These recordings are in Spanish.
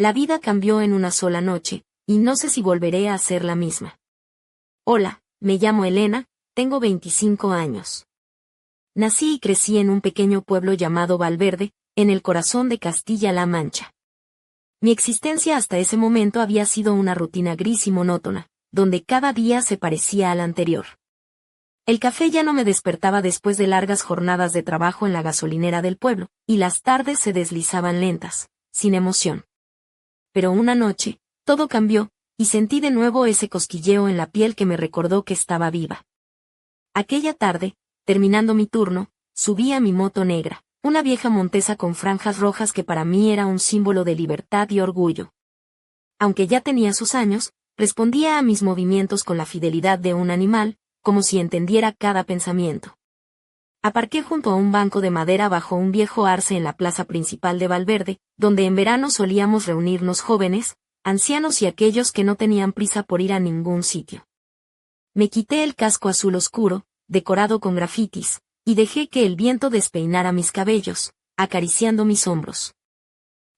La vida cambió en una sola noche, y no sé si volveré a ser la misma. Hola, me llamo Elena, tengo 25 años. Nací y crecí en un pequeño pueblo llamado Valverde, en el corazón de Castilla-La Mancha. Mi existencia hasta ese momento había sido una rutina gris y monótona, donde cada día se parecía al anterior. El café ya no me despertaba después de largas jornadas de trabajo en la gasolinera del pueblo, y las tardes se deslizaban lentas, sin emoción. Pero una noche, todo cambió, y sentí de nuevo ese cosquilleo en la piel que me recordó que estaba viva. Aquella tarde, terminando mi turno, subí a mi moto negra, una vieja montesa con franjas rojas que para mí era un símbolo de libertad y orgullo. Aunque ya tenía sus años, respondía a mis movimientos con la fidelidad de un animal, como si entendiera cada pensamiento. Aparqué junto a un banco de madera bajo un viejo arce en la plaza principal de Valverde, donde en verano solíamos reunirnos jóvenes, ancianos y aquellos que no tenían prisa por ir a ningún sitio. Me quité el casco azul oscuro, decorado con grafitis, y dejé que el viento despeinara mis cabellos, acariciando mis hombros.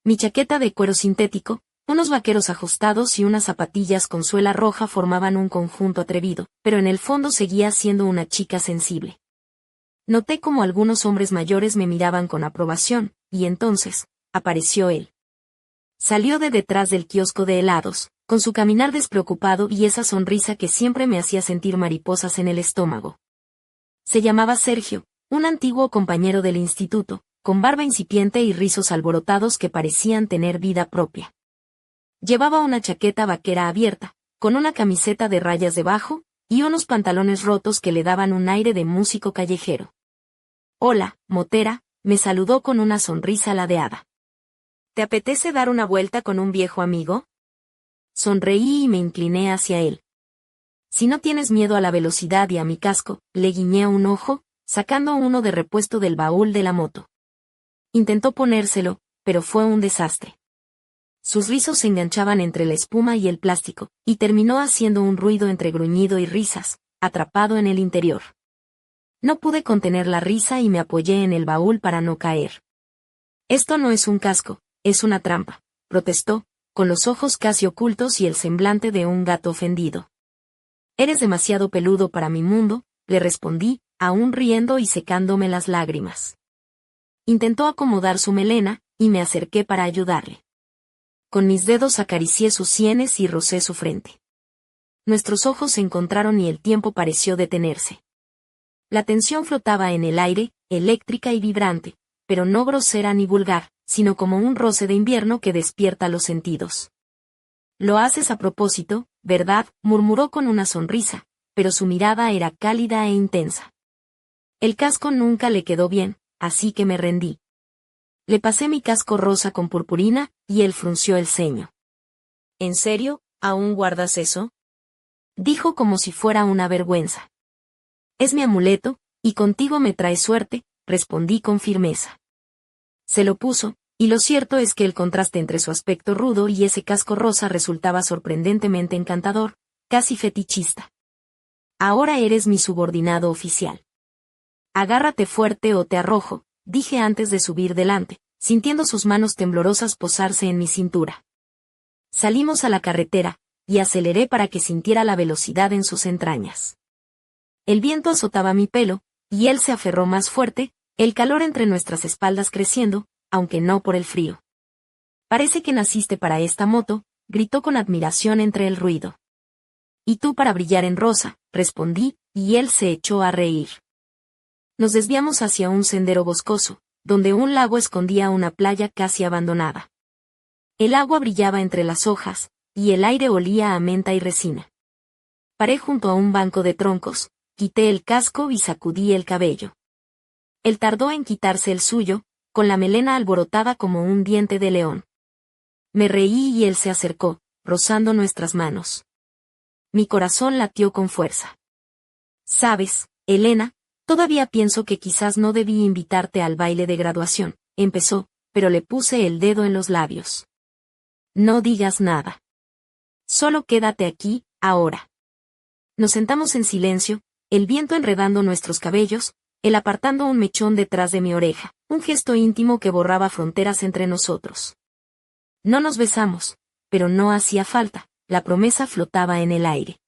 Mi chaqueta de cuero sintético, unos vaqueros ajustados y unas zapatillas con suela roja formaban un conjunto atrevido, pero en el fondo seguía siendo una chica sensible. Noté como algunos hombres mayores me miraban con aprobación, y entonces, apareció él. Salió de detrás del kiosco de helados, con su caminar despreocupado y esa sonrisa que siempre me hacía sentir mariposas en el estómago. Se llamaba Sergio, un antiguo compañero del instituto, con barba incipiente y rizos alborotados que parecían tener vida propia. Llevaba una chaqueta vaquera abierta, con una camiseta de rayas debajo, y unos pantalones rotos que le daban un aire de músico callejero. Hola, motera, me saludó con una sonrisa ladeada. ¿Te apetece dar una vuelta con un viejo amigo? Sonreí y me incliné hacia él. Si no tienes miedo a la velocidad y a mi casco, le guiñé un ojo, sacando uno de repuesto del baúl de la moto. Intentó ponérselo, pero fue un desastre. Sus rizos se enganchaban entre la espuma y el plástico, y terminó haciendo un ruido entre gruñido y risas, atrapado en el interior. No pude contener la risa y me apoyé en el baúl para no caer. Esto no es un casco, es una trampa, protestó, con los ojos casi ocultos y el semblante de un gato ofendido. Eres demasiado peludo para mi mundo, le respondí, aún riendo y secándome las lágrimas. Intentó acomodar su melena, y me acerqué para ayudarle. Con mis dedos acaricié sus sienes y rocé su frente. Nuestros ojos se encontraron y el tiempo pareció detenerse. La tensión flotaba en el aire, eléctrica y vibrante, pero no grosera ni vulgar, sino como un roce de invierno que despierta los sentidos. Lo haces a propósito, ¿verdad?, murmuró con una sonrisa, pero su mirada era cálida e intensa. El casco nunca le quedó bien, así que me rendí. Le pasé mi casco rosa con purpurina, y él frunció el ceño. ¿En serio, aún guardas eso?, dijo como si fuera una vergüenza. Es mi amuleto, y contigo me trae suerte, respondí con firmeza. Se lo puso, y lo cierto es que el contraste entre su aspecto rudo y ese casco rosa resultaba sorprendentemente encantador, casi fetichista. Ahora eres mi subordinado oficial. Agárrate fuerte o te arrojo, dije antes de subir delante, sintiendo sus manos temblorosas posarse en mi cintura. Salimos a la carretera, y aceleré para que sintiera la velocidad en sus entrañas. El viento azotaba mi pelo, y él se aferró más fuerte, el calor entre nuestras espaldas creciendo, aunque no por el frío. Parece que naciste para esta moto, gritó con admiración entre el ruido. Y tú para brillar en rosa, respondí, y él se echó a reír. Nos desviamos hacia un sendero boscoso, donde un lago escondía una playa casi abandonada. El agua brillaba entre las hojas, y el aire olía a menta y resina. Paré junto a un banco de troncos, quité el casco y sacudí el cabello. Él tardó en quitarse el suyo, con la melena alborotada como un diente de león. Me reí y él se acercó, rozando nuestras manos. Mi corazón latió con fuerza. Sabes, Elena, todavía pienso que quizás no debí invitarte al baile de graduación, empezó, pero le puse el dedo en los labios. No digas nada. Solo quédate aquí, ahora. Nos sentamos en silencio, el viento enredando nuestros cabellos, él apartando un mechón detrás de mi oreja, un gesto íntimo que borraba fronteras entre nosotros. No nos besamos, pero no hacía falta, la promesa flotaba en el aire.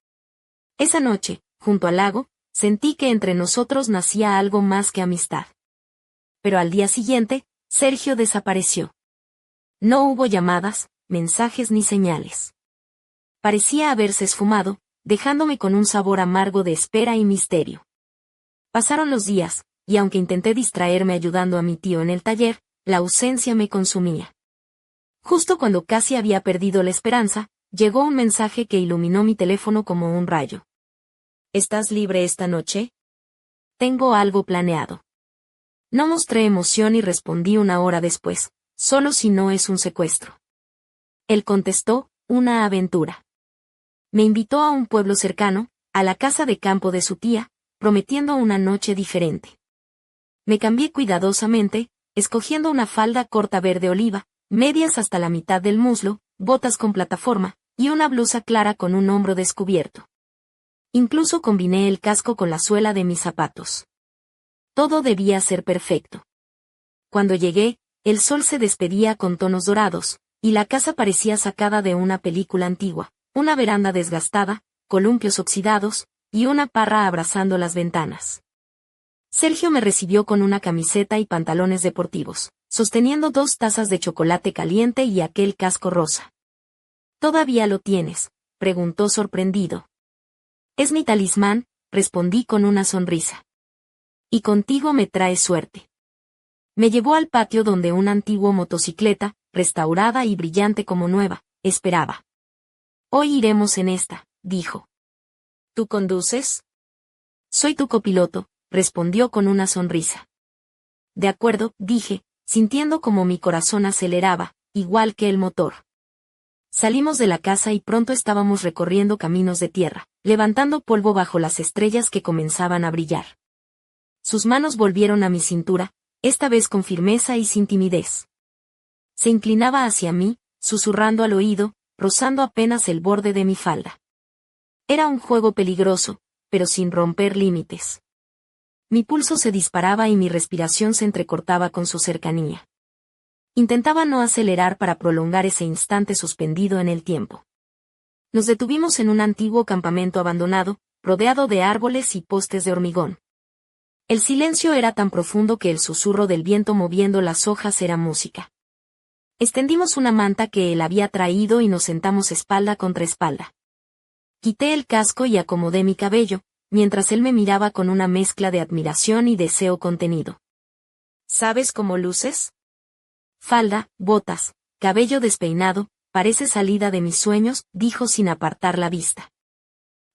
Esa noche, junto al lago, sentí que entre nosotros nacía algo más que amistad. Pero al día siguiente, Sergio desapareció. No hubo llamadas, mensajes ni señales. Parecía haberse esfumado, dejándome con un sabor amargo de espera y misterio. Pasaron los días, y aunque intenté distraerme ayudando a mi tío en el taller, la ausencia me consumía. Justo cuando casi había perdido la esperanza, llegó un mensaje que iluminó mi teléfono como un rayo. ¿Estás libre esta noche? Tengo algo planeado. No mostré emoción y respondí una hora después, solo si no es un secuestro. Él contestó, una aventura. Me invitó a un pueblo cercano, a la casa de campo de su tía, prometiendo una noche diferente. Me cambié cuidadosamente, escogiendo una falda corta verde oliva, medias hasta la mitad del muslo, botas con plataforma, y una blusa clara con un hombro descubierto. Incluso combiné el casco con la suela de mis zapatos. Todo debía ser perfecto. Cuando llegué, el sol se despedía con tonos dorados, y la casa parecía sacada de una película antigua, una veranda desgastada, columpios oxidados, y una parra abrazando las ventanas. Sergio me recibió con una camiseta y pantalones deportivos, sosteniendo 2 tazas de chocolate caliente y aquel casco rosa. ¿Todavía lo tienes?, preguntó sorprendido. Es mi talismán, respondí con una sonrisa. Y contigo me trae suerte. Me llevó al patio donde una antigua motocicleta, restaurada y brillante como nueva, esperaba. Hoy iremos en esta, dijo. ¿Tú conduces? Soy tu copiloto, respondió con una sonrisa. De acuerdo, dije, sintiendo como mi corazón aceleraba, igual que el motor. Salimos de la casa y pronto estábamos recorriendo caminos de tierra, levantando polvo bajo las estrellas que comenzaban a brillar. Sus manos volvieron a mi cintura, esta vez con firmeza y sin timidez. Se inclinaba hacia mí, susurrando al oído, rozando apenas el borde de mi falda. Era un juego peligroso, pero sin romper límites. Mi pulso se disparaba y mi respiración se entrecortaba con su cercanía. Intentaba no acelerar para prolongar ese instante suspendido en el tiempo. Nos detuvimos en un antiguo campamento abandonado, rodeado de árboles y postes de hormigón. El silencio era tan profundo que el susurro del viento moviendo las hojas era música. Extendimos una manta que él había traído y nos sentamos espalda contra espalda. Quité el casco y acomodé mi cabello, mientras él me miraba con una mezcla de admiración y deseo contenido. ¿Sabes cómo luces? Falda, botas, cabello despeinado, parece salida de mis sueños, dijo sin apartar la vista.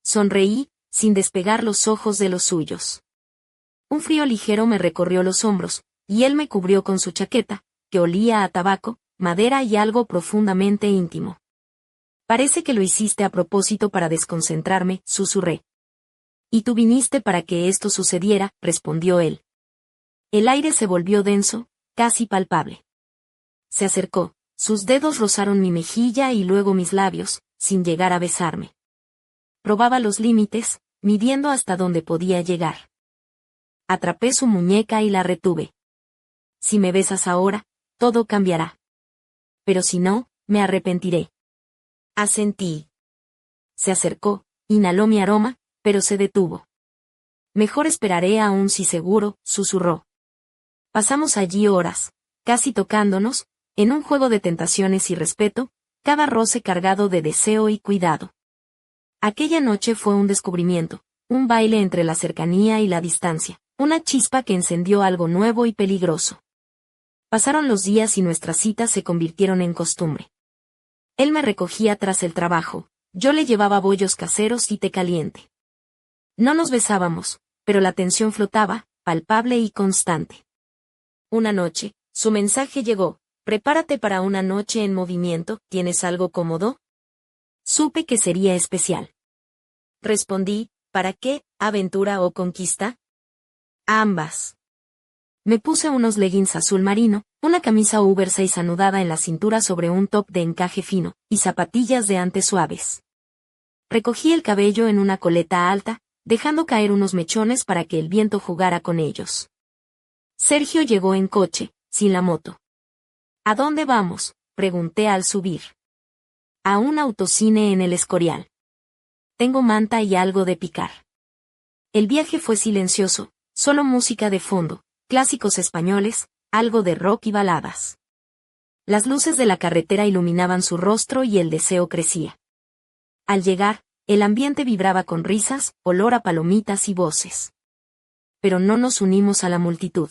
Sonreí, sin despegar los ojos de los suyos. Un frío ligero me recorrió los hombros, y él me cubrió con su chaqueta, que olía a tabaco, madera y algo profundamente íntimo. Parece que lo hiciste a propósito para desconcentrarme, susurré. Y tú viniste para que esto sucediera, respondió él. El aire se volvió denso, casi palpable. Se acercó, sus dedos rozaron mi mejilla y luego mis labios, sin llegar a besarme. Probaba los límites, midiendo hasta dónde podía llegar. Atrapé su muñeca y la retuve. Si me besas ahora, todo cambiará. Pero si no, me arrepentiré. Asentí. Se acercó, inhaló mi aroma, pero se detuvo. Mejor esperaré aún si seguro, susurró. Pasamos allí horas, casi tocándonos, en un juego de tentaciones y respeto, cada roce cargado de deseo y cuidado. Aquella noche fue un descubrimiento, un baile entre la cercanía y la distancia, una chispa que encendió algo nuevo y peligroso. Pasaron los días y nuestras citas se convirtieron en costumbre. Él me recogía tras el trabajo, yo le llevaba bollos caseros y té caliente. No nos besábamos, pero la tensión flotaba, palpable y constante. Una noche, su mensaje llegó: prepárate para una noche en movimiento, ¿tienes algo cómodo? Supe que sería especial. Respondí, ¿para qué, aventura o conquista? Ambas. Me puse unos leggings azul marino, una camisa oversize anudada en la cintura sobre un top de encaje fino, y zapatillas de ante suaves. Recogí el cabello en una coleta alta, dejando caer unos mechones para que el viento jugara con ellos. Sergio llegó en coche, sin la moto. ¿A dónde vamos?, pregunté al subir. A un autocine en el Escorial. Tengo manta y algo de picar. El viaje fue silencioso, solo música de fondo, clásicos españoles, algo de rock y baladas. Las luces de la carretera iluminaban su rostro y el deseo crecía. Al llegar, el ambiente vibraba con risas, olor a palomitas y voces. Pero no nos unimos a la multitud.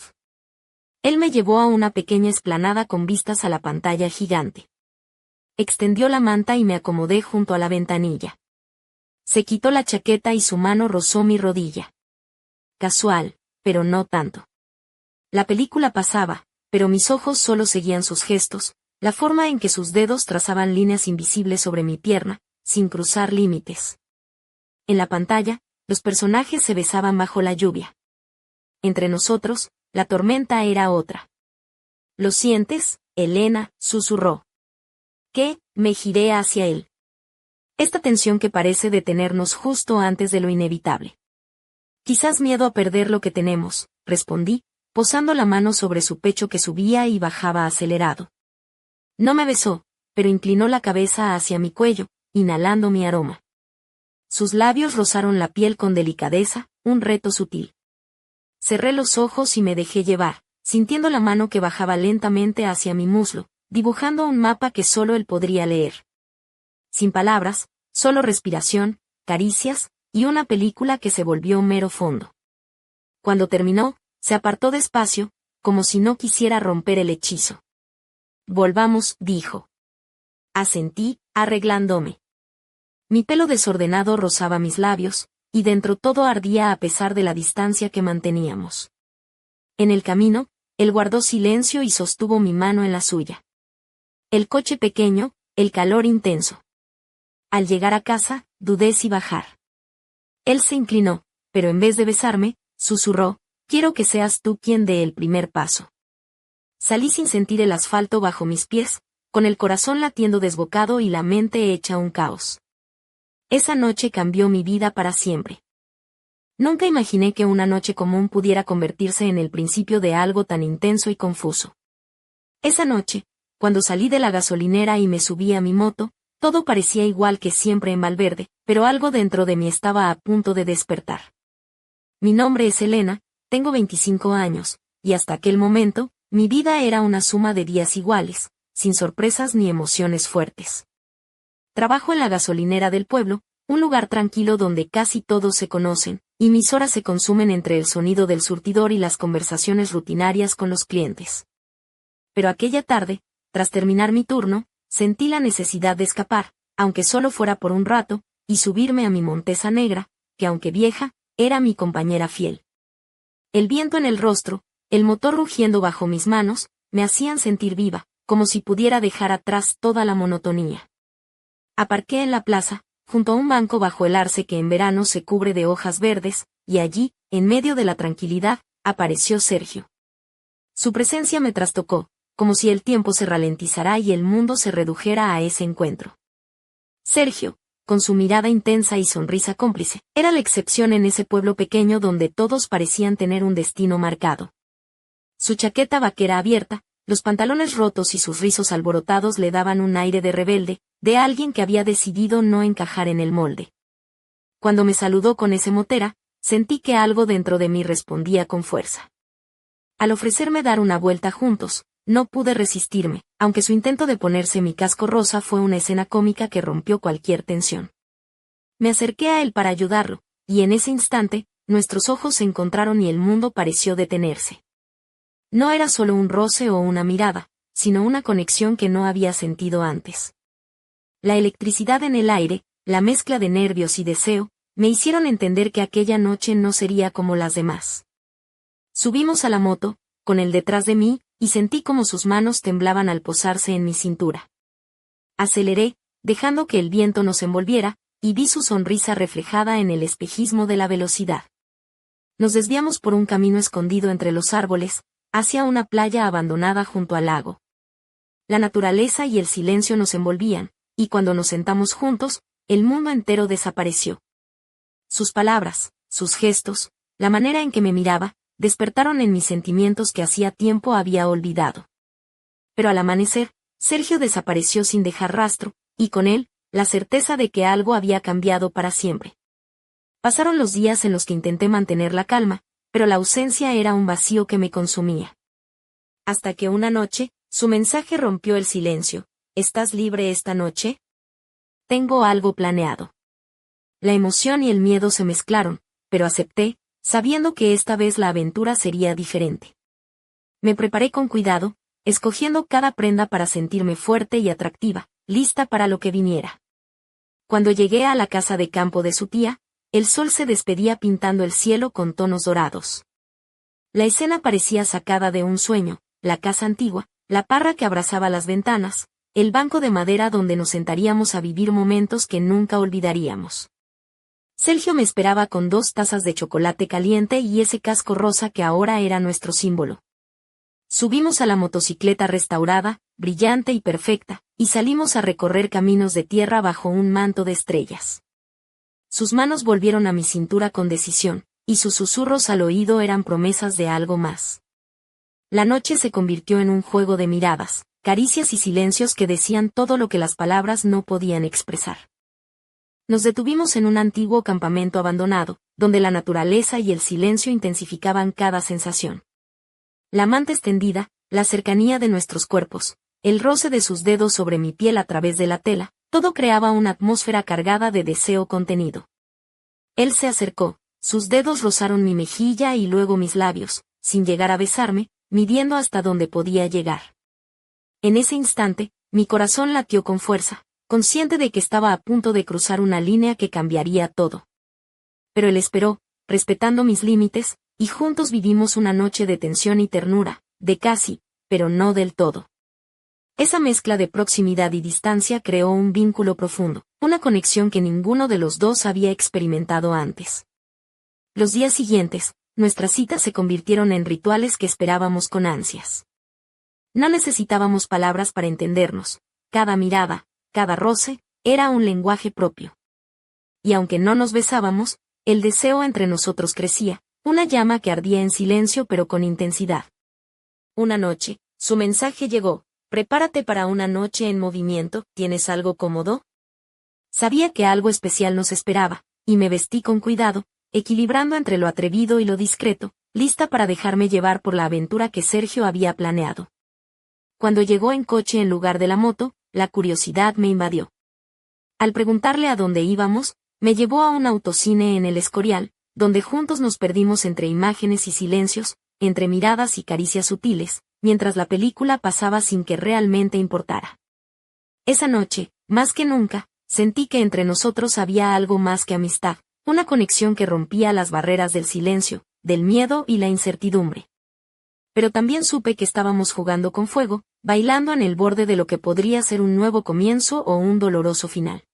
Él me llevó a una pequeña explanada con vistas a la pantalla gigante. Extendió la manta y me acomodé junto a la ventanilla. Se quitó la chaqueta y su mano rozó mi rodilla. Casual, pero no tanto. La película pasaba, pero mis ojos solo seguían sus gestos, la forma en que sus dedos trazaban líneas invisibles sobre mi pierna, sin cruzar límites. En la pantalla, los personajes se besaban bajo la lluvia. Entre nosotros, la tormenta era otra. ¿Lo sientes, Elena?, susurró. ¿Qué? Me giré hacia él. Esta tensión que parece detenernos justo antes de lo inevitable. Quizás miedo a perder lo que tenemos, respondí, posando la mano sobre su pecho que subía y bajaba acelerado. No me besó, pero inclinó la cabeza hacia mi cuello, inhalando mi aroma. Sus labios rozaron la piel con delicadeza, un reto sutil. Cerré los ojos y me dejé llevar, sintiendo la mano que bajaba lentamente hacia mi muslo, dibujando un mapa que solo él podría leer. Sin palabras, solo respiración, caricias, y una película que se volvió mero fondo. Cuando terminó, se apartó despacio, como si no quisiera romper el hechizo. Volvamos, dijo. Asentí, arreglándome. Mi pelo desordenado rozaba mis labios, y dentro todo ardía a pesar de la distancia que manteníamos. En el camino, él guardó silencio y sostuvo mi mano en la suya. El coche pequeño, el calor intenso. Al llegar a casa, dudé si bajar. Él se inclinó, pero en vez de besarme, susurró, quiero que seas tú quien dé el primer paso. Salí sin sentir el asfalto bajo mis pies, con el corazón latiendo desbocado y la mente hecha un caos. Esa noche cambió mi vida para siempre. Nunca imaginé que una noche común pudiera convertirse en el principio de algo tan intenso y confuso. Esa noche, cuando salí de la gasolinera y me subí a mi moto, todo parecía igual que siempre en Valverde, pero algo dentro de mí estaba a punto de despertar. Mi nombre es Elena, tengo 25 años, y hasta aquel momento, mi vida era una suma de días iguales, sin sorpresas ni emociones fuertes. Trabajo en la gasolinera del pueblo, un lugar tranquilo donde casi todos se conocen, y mis horas se consumen entre el sonido del surtidor y las conversaciones rutinarias con los clientes. Pero aquella tarde, tras terminar mi turno, sentí la necesidad de escapar, aunque solo fuera por un rato, y subirme a mi Montesa negra, que aunque vieja, era mi compañera fiel. El viento en el rostro, el motor rugiendo bajo mis manos, me hacían sentir viva, como si pudiera dejar atrás toda la monotonía. Aparqué en la plaza, junto a un banco bajo el arce que en verano se cubre de hojas verdes, y allí, en medio de la tranquilidad, apareció Sergio. Su presencia me trastocó, como si el tiempo se ralentizara y el mundo se redujera a ese encuentro. Sergio, con su mirada intensa y sonrisa cómplice, era la excepción en ese pueblo pequeño donde todos parecían tener un destino marcado. Su chaqueta vaquera abierta, los pantalones rotos y sus rizos alborotados le daban un aire de rebelde, de alguien que había decidido no encajar en el molde. Cuando me saludó con ese motera, sentí que algo dentro de mí respondía con fuerza. Al ofrecerme dar una vuelta juntos, no pude resistirme, aunque su intento de ponerse mi casco rosa fue una escena cómica que rompió cualquier tensión. Me acerqué a él para ayudarlo, y en ese instante, nuestros ojos se encontraron y el mundo pareció detenerse. No era solo un roce o una mirada, sino una conexión que no había sentido antes. La electricidad en el aire, la mezcla de nervios y deseo, me hicieron entender que aquella noche no sería como las demás. Subimos a la moto, con él detrás de mí, y sentí como sus manos temblaban al posarse en mi cintura. Aceleré, dejando que el viento nos envolviera, y vi su sonrisa reflejada en el espejismo de la velocidad. Nos desviamos por un camino escondido entre los árboles, hacia una playa abandonada junto al lago. La naturaleza y el silencio nos envolvían, y cuando nos sentamos juntos, el mundo entero desapareció. Sus palabras, sus gestos, la manera en que me miraba, despertaron en mis sentimientos que hacía tiempo había olvidado. Pero al amanecer, Sergio desapareció sin dejar rastro, y con él, la certeza de que algo había cambiado para siempre. Pasaron los días en los que intenté mantener la calma, pero la ausencia era un vacío que me consumía. Hasta que una noche, su mensaje rompió el silencio. ¿Estás libre esta noche? Tengo algo planeado. La emoción y el miedo se mezclaron, pero acepté, sabiendo que esta vez la aventura sería diferente. Me preparé con cuidado, escogiendo cada prenda para sentirme fuerte y atractiva, lista para lo que viniera. Cuando llegué a la casa de campo de su tía, el sol se despedía pintando el cielo con tonos dorados. La escena parecía sacada de un sueño, la casa antigua, la parra que abrazaba las ventanas, el banco de madera donde nos sentaríamos a vivir momentos que nunca olvidaríamos. Sergio me esperaba con 2 tazas de chocolate caliente y ese casco rosa que ahora era nuestro símbolo. Subimos a la motocicleta restaurada, brillante y perfecta, y salimos a recorrer caminos de tierra bajo un manto de estrellas. Sus manos volvieron a mi cintura con decisión, y sus susurros al oído eran promesas de algo más. La noche se convirtió en un juego de miradas, caricias y silencios que decían todo lo que las palabras no podían expresar. Nos detuvimos en un antiguo campamento abandonado, donde la naturaleza y el silencio intensificaban cada sensación. La manta extendida, la cercanía de nuestros cuerpos, el roce de sus dedos sobre mi piel a través de la tela, todo creaba una atmósfera cargada de deseo contenido. Él se acercó, sus dedos rozaron mi mejilla y luego mis labios, sin llegar a besarme, midiendo hasta dónde podía llegar. En ese instante, mi corazón latió con fuerza, consciente de que estaba a punto de cruzar una línea que cambiaría todo. Pero él esperó, respetando mis límites, y juntos vivimos una noche de tensión y ternura, de casi, pero no del todo. Esa mezcla de proximidad y distancia creó un vínculo profundo, una conexión que ninguno de los dos había experimentado antes. Los días siguientes, nuestras citas se convirtieron en rituales que esperábamos con ansias. No necesitábamos palabras para entendernos, cada mirada, cada roce, era un lenguaje propio. Y aunque no nos besábamos, el deseo entre nosotros crecía, una llama que ardía en silencio pero con intensidad. Una noche, su mensaje llegó: prepárate para una noche en movimiento, ¿tienes algo cómodo? Sabía que algo especial nos esperaba, y me vestí con cuidado, equilibrando entre lo atrevido y lo discreto, lista para dejarme llevar por la aventura que Sergio había planeado. Cuando llegó en coche en lugar de la moto, la curiosidad me invadió. Al preguntarle a dónde íbamos, me llevó a un autocine en el Escorial, donde juntos nos perdimos entre imágenes y silencios, entre miradas y caricias sutiles, mientras la película pasaba sin que realmente importara. Esa noche, más que nunca, sentí que entre nosotros había algo más que amistad, una conexión que rompía las barreras del silencio, del miedo y la incertidumbre. Pero también supe que estábamos jugando con fuego, bailando en el borde de lo que podría ser un nuevo comienzo o un doloroso final.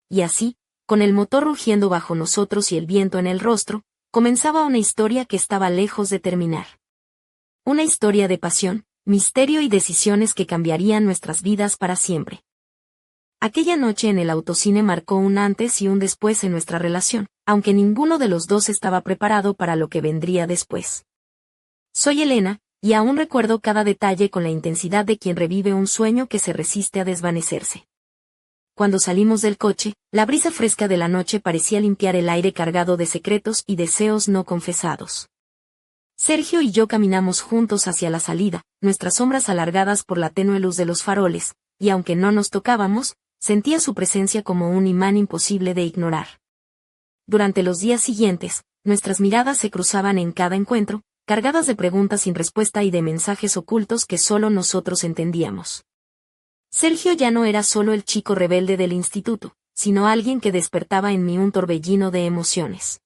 Y así, con el motor rugiendo bajo nosotros y el viento en el rostro, comenzaba una historia que estaba lejos de terminar. Una historia de pasión, misterio y decisiones que cambiarían nuestras vidas para siempre. Aquella noche en el autocine marcó un antes y un después en nuestra relación, aunque ninguno de los dos estaba preparado para lo que vendría después. Soy Elena, y aún recuerdo cada detalle con la intensidad de quien revive un sueño que se resiste a desvanecerse. Cuando salimos del coche, la brisa fresca de la noche parecía limpiar el aire cargado de secretos y deseos no confesados. Sergio y yo caminamos juntos hacia la salida, nuestras sombras alargadas por la tenue luz de los faroles, y aunque no nos tocábamos, sentía su presencia como un imán imposible de ignorar. Durante los días siguientes, nuestras miradas se cruzaban en cada encuentro, cargadas de preguntas sin respuesta y de mensajes ocultos que solo nosotros entendíamos. Sergio ya no era solo el chico rebelde del instituto, sino alguien que despertaba en mí un torbellino de emociones.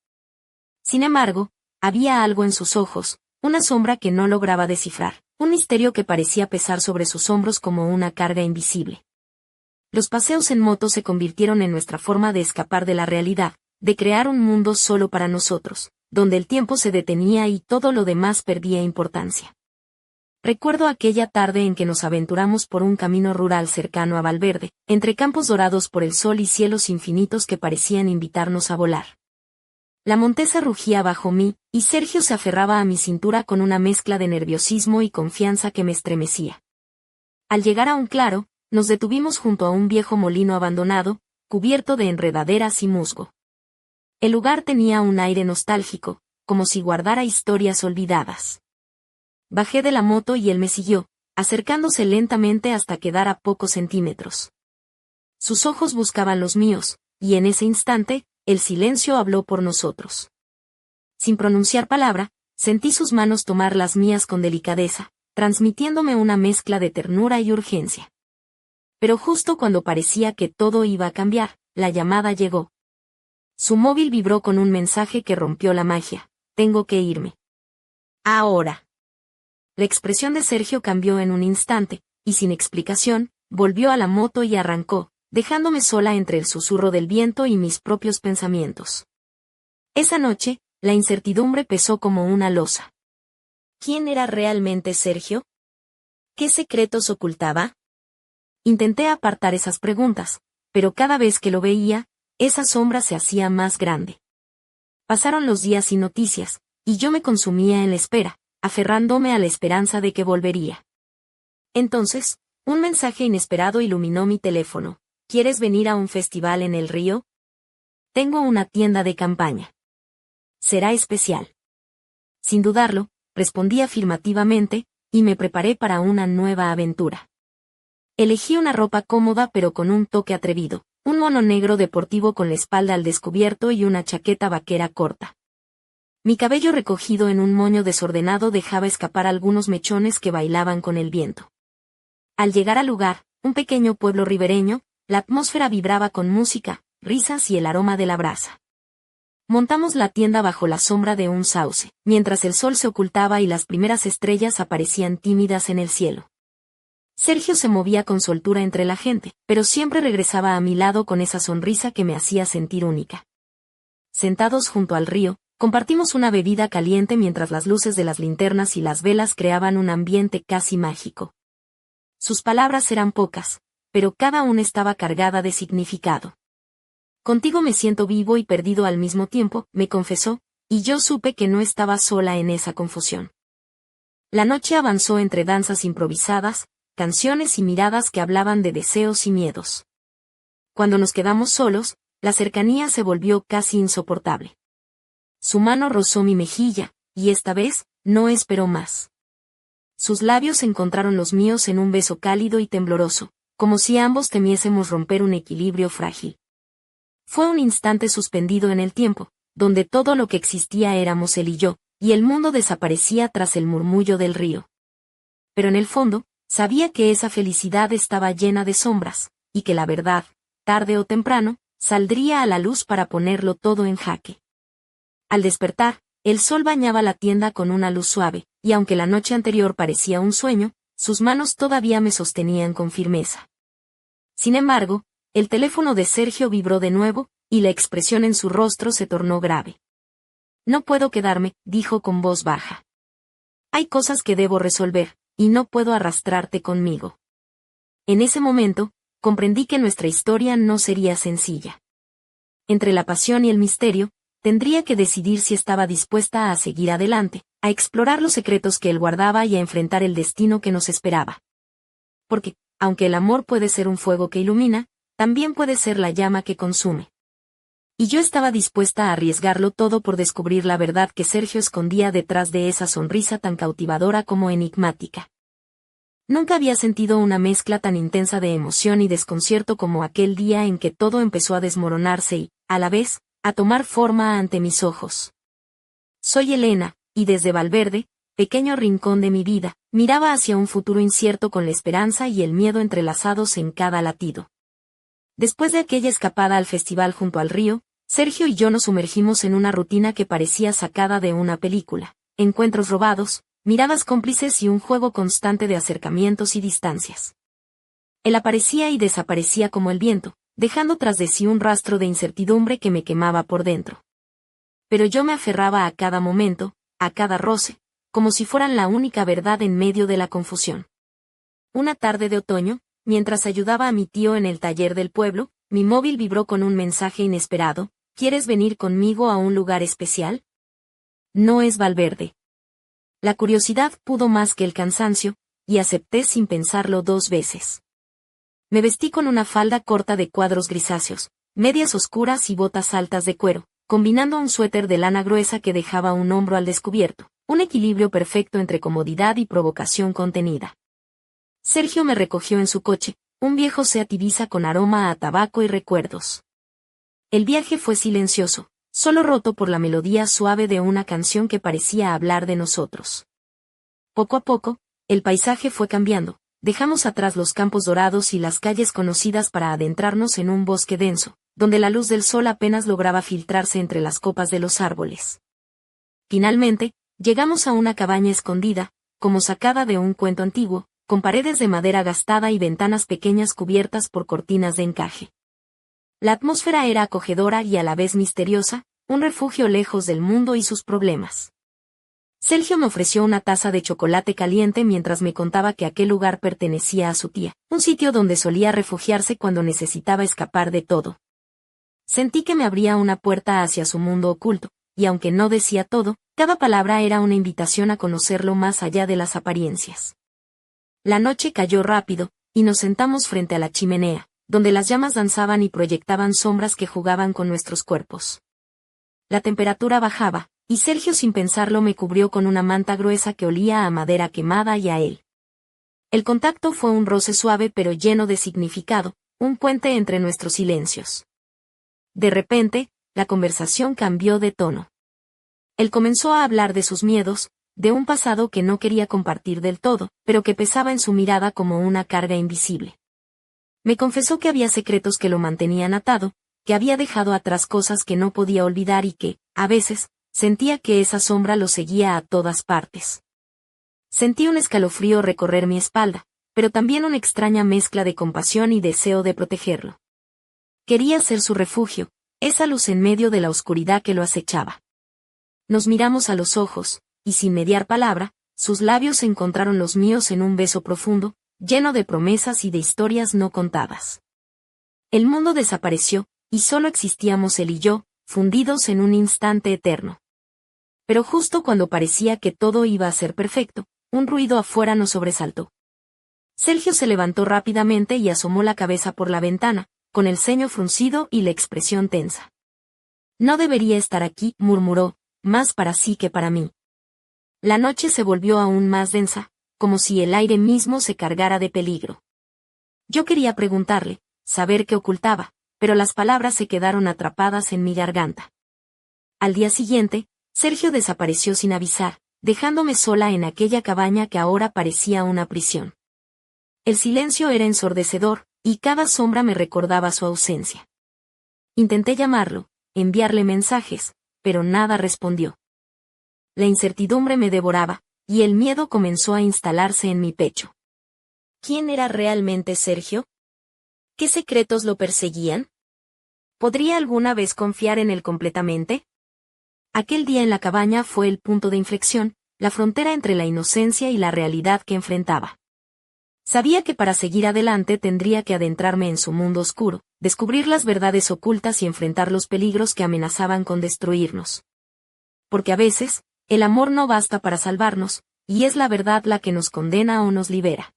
Sin embargo, había algo en sus ojos, una sombra que no lograba descifrar, un misterio que parecía pesar sobre sus hombros como una carga invisible. Los paseos en moto se convirtieron en nuestra forma de escapar de la realidad, de crear un mundo solo para nosotros, donde el tiempo se detenía y todo lo demás perdía importancia. Recuerdo aquella tarde en que nos aventuramos por un camino rural cercano a Valverde, entre campos dorados por el sol y cielos infinitos que parecían invitarnos a volar. La montesa rugía bajo mí, y Sergio se aferraba a mi cintura con una mezcla de nerviosismo y confianza que me estremecía. Al llegar a un claro, nos detuvimos junto a un viejo molino abandonado, cubierto de enredaderas y musgo. El lugar tenía un aire nostálgico, como si guardara historias olvidadas. Bajé de la moto y él me siguió, acercándose lentamente hasta quedar a pocos centímetros. Sus ojos buscaban los míos, y en ese instante, el silencio habló por nosotros. Sin pronunciar palabra, sentí sus manos tomar las mías con delicadeza, transmitiéndome una mezcla de ternura y urgencia. Pero justo cuando parecía que todo iba a cambiar, la llamada llegó. Su móvil vibró con un mensaje que rompió la magia. Tengo que irme. Ahora. La expresión de Sergio cambió en un instante, y sin explicación, volvió a la moto y arrancó, dejándome sola entre el susurro del viento y mis propios pensamientos. Esa noche, la incertidumbre pesó como una losa. ¿Quién era realmente Sergio? ¿Qué secretos ocultaba? Intenté apartar esas preguntas, pero cada vez que lo veía, esa sombra se hacía más grande. Pasaron los días sin noticias, y yo me consumía en la espera, aferrándome a la esperanza de que volvería. Entonces, un mensaje inesperado iluminó mi teléfono. ¿Quieres venir a un festival en el río? Tengo una tienda de campaña. Será especial. Sin dudarlo, respondí afirmativamente, y me preparé para una nueva aventura. Elegí una ropa cómoda pero con un toque atrevido, un mono negro deportivo con la espalda al descubierto y una chaqueta vaquera corta. Mi cabello recogido en un moño desordenado dejaba escapar algunos mechones que bailaban con el viento. Al llegar al lugar, un pequeño pueblo ribereño, la atmósfera vibraba con música, risas y el aroma de la brasa. Montamos la tienda bajo la sombra de un sauce, mientras el sol se ocultaba y las primeras estrellas aparecían tímidas en el cielo. Sergio se movía con soltura entre la gente, pero siempre regresaba a mi lado con esa sonrisa que me hacía sentir única. Sentados junto al río, compartimos una bebida caliente mientras las luces de las linternas y las velas creaban un ambiente casi mágico. Sus palabras eran pocas, pero cada una estaba cargada de significado. Contigo me siento vivo y perdido al mismo tiempo, me confesó, y yo supe que no estaba sola en esa confusión. La noche avanzó entre danzas improvisadas, canciones y miradas que hablaban de deseos y miedos. Cuando nos quedamos solos, la cercanía se volvió casi insoportable. Su mano rozó mi mejilla, y esta vez, no esperó más. Sus labios encontraron los míos en un beso cálido y tembloroso, como si ambos temiésemos romper un equilibrio frágil. Fue un instante suspendido en el tiempo, donde todo lo que existía éramos él y yo, y el mundo desaparecía tras el murmullo del río. Pero en el fondo, sabía que esa felicidad estaba llena de sombras, y que la verdad, tarde o temprano, saldría a la luz para ponerlo todo en jaque. Al despertar, el sol bañaba la tienda con una luz suave, y aunque la noche anterior parecía un sueño, sus manos todavía me sostenían con firmeza. Sin embargo, el teléfono de Sergio vibró de nuevo, y la expresión en su rostro se tornó grave. No puedo quedarme, dijo con voz baja. Hay cosas que debo resolver, y no puedo arrastrarte conmigo. En ese momento, comprendí que nuestra historia no sería sencilla. Entre la pasión y el misterio, tendría que decidir si estaba dispuesta a seguir adelante, a explorar los secretos que él guardaba y a enfrentar el destino que nos esperaba. Porque, aunque el amor puede ser un fuego que ilumina, también puede ser la llama que consume. Y yo estaba dispuesta a arriesgarlo todo por descubrir la verdad que Sergio escondía detrás de esa sonrisa tan cautivadora como enigmática. Nunca había sentido una mezcla tan intensa de emoción y desconcierto como aquel día en que todo empezó a desmoronarse y, a la vez, a tomar forma ante mis ojos. Soy Elena, y desde Valverde, pequeño rincón de mi vida, miraba hacia un futuro incierto con la esperanza y el miedo entrelazados en cada latido. Después de aquella escapada al festival junto al río, Sergio y yo nos sumergimos en una rutina que parecía sacada de una película, encuentros robados, miradas cómplices y un juego constante de acercamientos y distancias. Él aparecía y desaparecía como el viento, dejando tras de sí un rastro de incertidumbre que me quemaba por dentro. Pero yo me aferraba a cada momento, a cada roce, como si fueran la única verdad en medio de la confusión. Una tarde de otoño, mientras ayudaba a mi tío en el taller del pueblo, mi móvil vibró con un mensaje inesperado. ¿Quieres venir conmigo a un lugar especial? No es Valverde. La curiosidad pudo más que el cansancio, y acepté sin pensarlo 2 veces. Me vestí con una falda corta de cuadros grisáceos, medias oscuras y botas altas de cuero, combinando un suéter de lana gruesa que dejaba un hombro al descubierto, un equilibrio perfecto entre comodidad y provocación contenida. Sergio me recogió en su coche, un viejo Seat Ibiza con aroma a tabaco y recuerdos. El viaje fue silencioso, solo roto por la melodía suave de una canción que parecía hablar de nosotros. Poco a poco, el paisaje fue cambiando, dejamos atrás los campos dorados y las calles conocidas para adentrarnos en un bosque denso, donde la luz del sol apenas lograba filtrarse entre las copas de los árboles. Finalmente, llegamos a una cabaña escondida, como sacada de un cuento antiguo, con paredes de madera gastada y ventanas pequeñas cubiertas por cortinas de encaje. La atmósfera era acogedora y a la vez misteriosa, un refugio lejos del mundo y sus problemas. Sergio me ofreció una taza de chocolate caliente mientras me contaba que aquel lugar pertenecía a su tía, un sitio donde solía refugiarse cuando necesitaba escapar de todo. Sentí que me abría una puerta hacia su mundo oculto, y aunque no decía todo, cada palabra era una invitación a conocerlo más allá de las apariencias. La noche cayó rápido, y nos sentamos frente a la chimenea, donde las llamas danzaban y proyectaban sombras que jugaban con nuestros cuerpos. La temperatura bajaba, y Sergio sin pensarlo me cubrió con una manta gruesa que olía a madera quemada y a él. El contacto fue un roce suave pero lleno de significado, un puente entre nuestros silencios. De repente, la conversación cambió de tono. Él comenzó a hablar de sus miedos, de un pasado que no quería compartir del todo, pero que pesaba en su mirada como una carga invisible. Me confesó que había secretos que lo mantenían atado, que había dejado atrás cosas que no podía olvidar y que, a veces, sentía que esa sombra lo seguía a todas partes. Sentí un escalofrío recorrer mi espalda, pero también una extraña mezcla de compasión y deseo de protegerlo. Quería ser su refugio, esa luz en medio de la oscuridad que lo acechaba. Nos miramos a los ojos, y sin mediar palabra, sus labios encontraron los míos en un beso profundo, lleno de promesas y de historias no contadas. El mundo desapareció, y solo existíamos él y yo, fundidos en un instante eterno. Pero justo cuando parecía que todo iba a ser perfecto, un ruido afuera nos sobresaltó. Sergio se levantó rápidamente y asomó la cabeza por la ventana, con el ceño fruncido y la expresión tensa. No debería estar aquí, murmuró, más para sí que para mí. La noche se volvió aún más densa, como si el aire mismo se cargara de peligro. Yo quería preguntarle, saber qué ocultaba, pero las palabras se quedaron atrapadas en mi garganta. Al día siguiente, Sergio desapareció sin avisar, dejándome sola en aquella cabaña que ahora parecía una prisión. El silencio era ensordecedor, y cada sombra me recordaba su ausencia. Intenté llamarlo, enviarle mensajes, pero nada respondió. La incertidumbre me devoraba, y el miedo comenzó a instalarse en mi pecho. ¿Quién era realmente Sergio? ¿Qué secretos lo perseguían? ¿Podría alguna vez confiar en él completamente? Aquel día en la cabaña fue el punto de inflexión, la frontera entre la inocencia y la realidad que enfrentaba. Sabía que para seguir adelante tendría que adentrarme en su mundo oscuro, descubrir las verdades ocultas y enfrentar los peligros que amenazaban con destruirnos. Porque a veces, el amor no basta para salvarnos, y es la verdad la que nos condena o nos libera.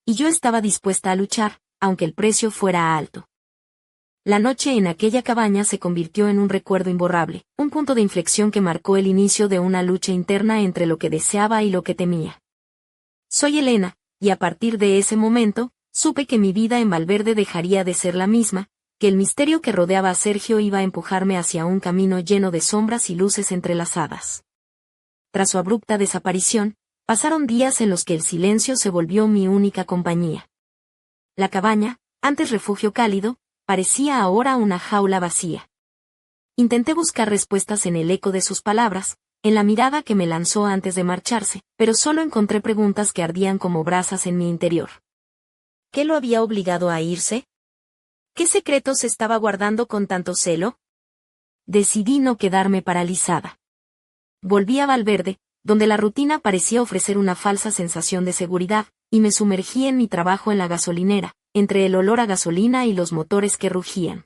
Y yo estaba dispuesta a luchar, aunque el precio fuera alto. La noche en aquella cabaña se convirtió en un recuerdo imborrable, un punto de inflexión que marcó el inicio de una lucha interna entre lo que deseaba y lo que temía. Soy Elena, y a partir de ese momento, supe que mi vida en Valverde dejaría de ser la misma, que el misterio que rodeaba a Sergio iba a empujarme hacia un camino lleno de sombras y luces entrelazadas. Tras su abrupta desaparición, pasaron días en los que el silencio se volvió mi única compañía. La cabaña, antes refugio cálido, parecía ahora una jaula vacía. Intenté buscar respuestas en el eco de sus palabras, en la mirada que me lanzó antes de marcharse, pero solo encontré preguntas que ardían como brasas en mi interior. ¿Qué lo había obligado a irse? ¿Qué secretos estaba guardando con tanto celo? Decidí no quedarme paralizada. Volví a Valverde, donde la rutina parecía ofrecer una falsa sensación de seguridad, y me sumergí en mi trabajo en la gasolinera, entre el olor a gasolina y los motores que rugían.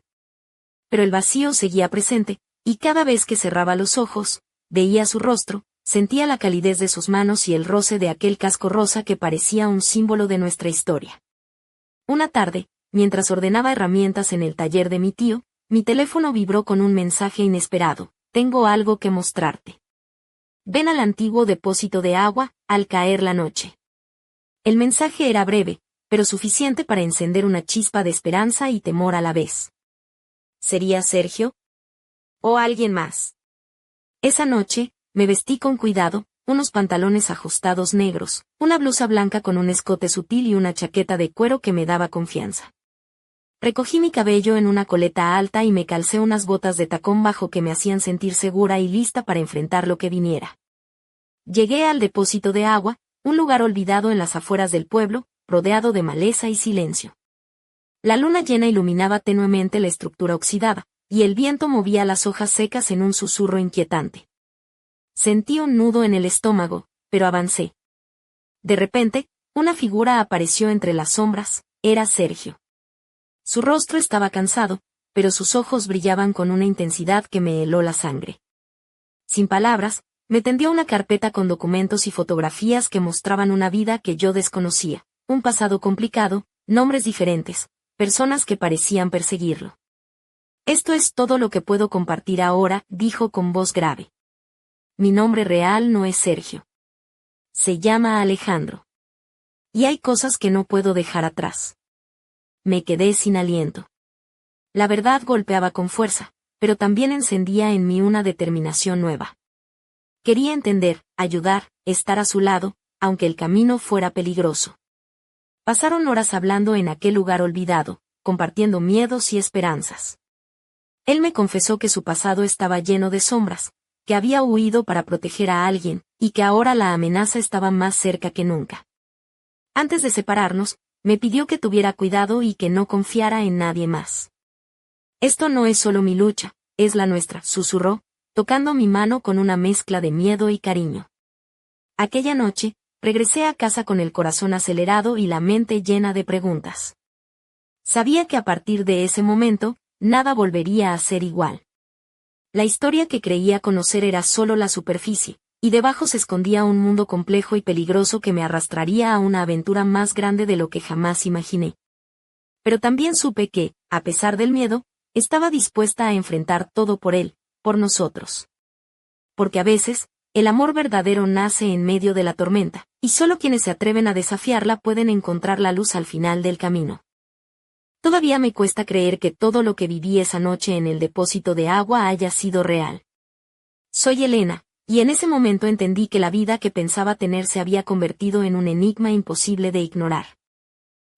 Pero el vacío seguía presente, y cada vez que cerraba los ojos, veía su rostro, Sentía la calidez de sus manos y el roce de aquel casco rosa que parecía un símbolo de nuestra historia. Una tarde, mientras ordenaba herramientas en el taller de mi tío, mi teléfono vibró con un mensaje inesperado: tengo algo que mostrarte. Ven al antiguo depósito de agua, al caer la noche. El mensaje era breve, pero suficiente para encender una chispa de esperanza y temor a la vez. ¿Sería Sergio? ¿O alguien más? Esa noche, me vestí con cuidado, unos pantalones ajustados negros, una blusa blanca con un escote sutil y una chaqueta de cuero que me daba confianza. Recogí mi cabello en una coleta alta y me calcé unas botas de tacón bajo que me hacían sentir segura y lista para enfrentar lo que viniera. Llegué al depósito de agua, un lugar olvidado en las afueras del pueblo, rodeado de maleza y silencio. La luna llena iluminaba tenuemente la estructura oxidada, y el viento movía las hojas secas en un susurro inquietante. Sentí un nudo en el estómago, pero avancé. De repente, una figura apareció entre las sombras. Era Sergio. Su rostro estaba cansado, pero sus ojos brillaban con una intensidad que me heló la sangre. Sin palabras, me tendió una carpeta con documentos y fotografías que mostraban una vida que yo desconocía, un pasado complicado, nombres diferentes, personas que parecían perseguirlo. Esto es todo lo que puedo compartir ahora, dijo con voz grave. Mi nombre real no es Sergio. Se llama Alejandro. Y hay cosas que no puedo dejar atrás. Me quedé sin aliento. La verdad golpeaba con fuerza, pero también encendía en mí una determinación nueva. Quería entender, ayudar, estar a su lado, aunque el camino fuera peligroso. Pasaron horas hablando en aquel lugar olvidado, compartiendo miedos y esperanzas. Él me confesó que su pasado estaba lleno de sombras, que había huido para proteger a alguien, y que ahora la amenaza estaba más cerca que nunca. Antes de separarnos, me pidió que tuviera cuidado y que no confiara en nadie más. Esto no es solo mi lucha, es la nuestra, susurró, tocando mi mano con una mezcla de miedo y cariño. Aquella noche, regresé a casa con el corazón acelerado y la mente llena de preguntas. Sabía que a partir de ese momento, nada volvería a ser igual. La historia que creía conocer era solo la superficie, y debajo se escondía un mundo complejo y peligroso que me arrastraría a una aventura más grande de lo que jamás imaginé. Pero también supe que, a pesar del miedo, estaba dispuesta a enfrentar todo por él, por nosotros. Porque a veces, el amor verdadero nace en medio de la tormenta, y solo quienes se atreven a desafiarla pueden encontrar la luz al final del camino. Todavía me cuesta creer que todo lo que viví esa noche en el depósito de agua haya sido real. Soy Elena, y en ese momento entendí que la vida que pensaba tener se había convertido en un enigma imposible de ignorar.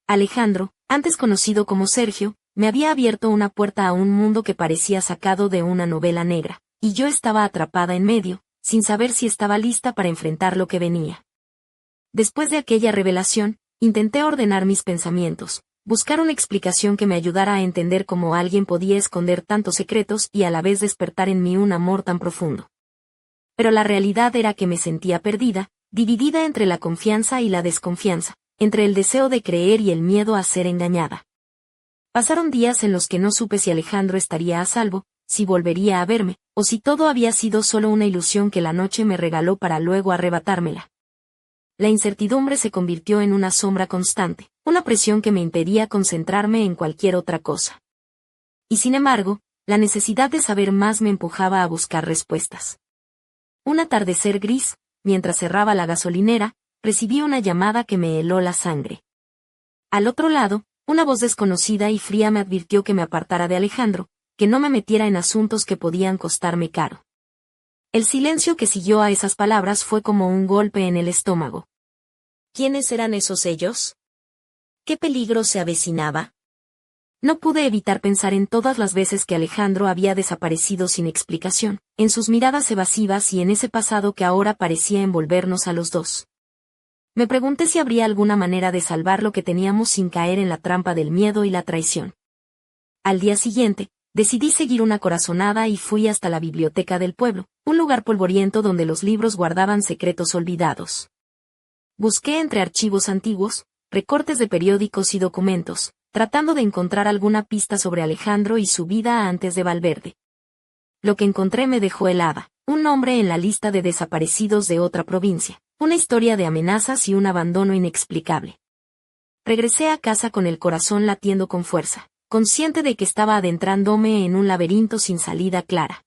Alejandro, antes conocido como Sergio, me había abierto una puerta a un mundo que parecía sacado de una novela negra, y yo estaba atrapada en medio, sin saber si estaba lista para enfrentar lo que venía. Después de aquella revelación, intenté ordenar mis pensamientos, buscar una explicación que me ayudara a entender cómo alguien podía esconder tantos secretos y a la vez despertar en mí un amor tan profundo. Pero la realidad era que me sentía perdida, dividida entre la confianza y la desconfianza, entre el deseo de creer y el miedo a ser engañada. Pasaron días en los que no supe si Alejandro estaría a salvo, si volvería a verme, o si todo había sido solo una ilusión que la noche me regaló para luego arrebatármela. La incertidumbre se convirtió en una sombra constante, una presión que me impedía concentrarme en cualquier otra cosa. Y sin embargo, la necesidad de saber más me empujaba a buscar respuestas. Un atardecer gris, mientras cerraba la gasolinera, recibí una llamada que me heló la sangre. Al otro lado, una voz desconocida y fría me advirtió que me apartara de Alejandro, que no me metiera en asuntos que podían costarme caro. El silencio que siguió a esas palabras fue como un golpe en el estómago. ¿Quiénes eran esos ellos? ¿Qué peligro se avecinaba? No pude evitar pensar en todas las veces que Alejandro había desaparecido sin explicación, en sus miradas evasivas y en ese pasado que ahora parecía envolvernos a los dos. Me pregunté si habría alguna manera de salvar lo que teníamos sin caer en la trampa del miedo y la traición. Al día siguiente, decidí seguir una corazonada y fui hasta la biblioteca del pueblo, un lugar polvoriento donde los libros guardaban secretos olvidados. Busqué entre archivos antiguos, recortes de periódicos y documentos, tratando de encontrar alguna pista sobre Alejandro y su vida antes de Valverde. Lo que encontré me dejó helada, un nombre en la lista de desaparecidos de otra provincia, una historia de amenazas y un abandono inexplicable. Regresé a casa con el corazón latiendo con fuerza, consciente de que estaba adentrándome en un laberinto sin salida clara.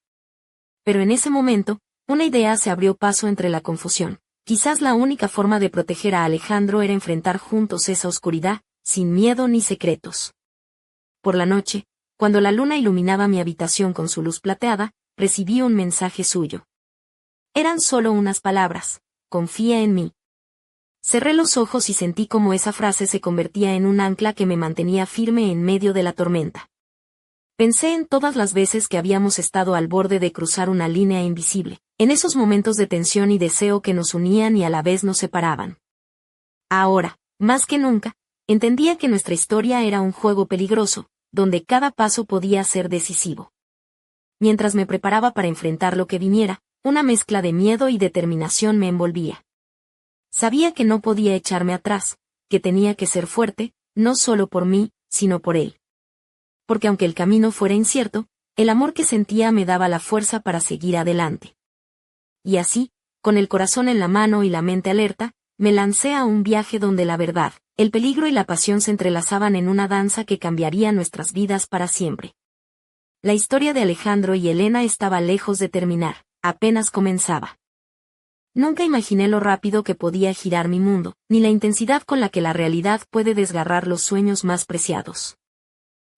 Pero en ese momento, una idea se abrió paso entre la confusión. Quizás la única forma de proteger a Alejandro era enfrentar juntos esa oscuridad, sin miedo ni secretos. Por la noche, cuando la luna iluminaba mi habitación con su luz plateada, recibí un mensaje suyo. Eran solo unas palabras: confía en mí. Cerré los ojos y sentí como esa frase se convertía en un ancla que me mantenía firme en medio de la tormenta. Pensé en todas las veces que habíamos estado al borde de cruzar una línea invisible, en esos momentos de tensión y deseo que nos unían y a la vez nos separaban. Ahora, más que nunca, entendía que nuestra historia era un juego peligroso, donde cada paso podía ser decisivo. Mientras me preparaba para enfrentar lo que viniera, una mezcla de miedo y determinación me envolvía. Sabía que no podía echarme atrás, que tenía que ser fuerte, no solo por mí, sino por él. Porque aunque el camino fuera incierto, el amor que sentía me daba la fuerza para seguir adelante. Y así, con el corazón en la mano y la mente alerta, me lancé a un viaje donde la verdad, el peligro y la pasión se entrelazaban en una danza que cambiaría nuestras vidas para siempre. La historia de Alejandro y Elena estaba lejos de terminar, apenas comenzaba. Nunca imaginé lo rápido que podía girar mi mundo, ni la intensidad con la que la realidad puede desgarrar los sueños más preciados.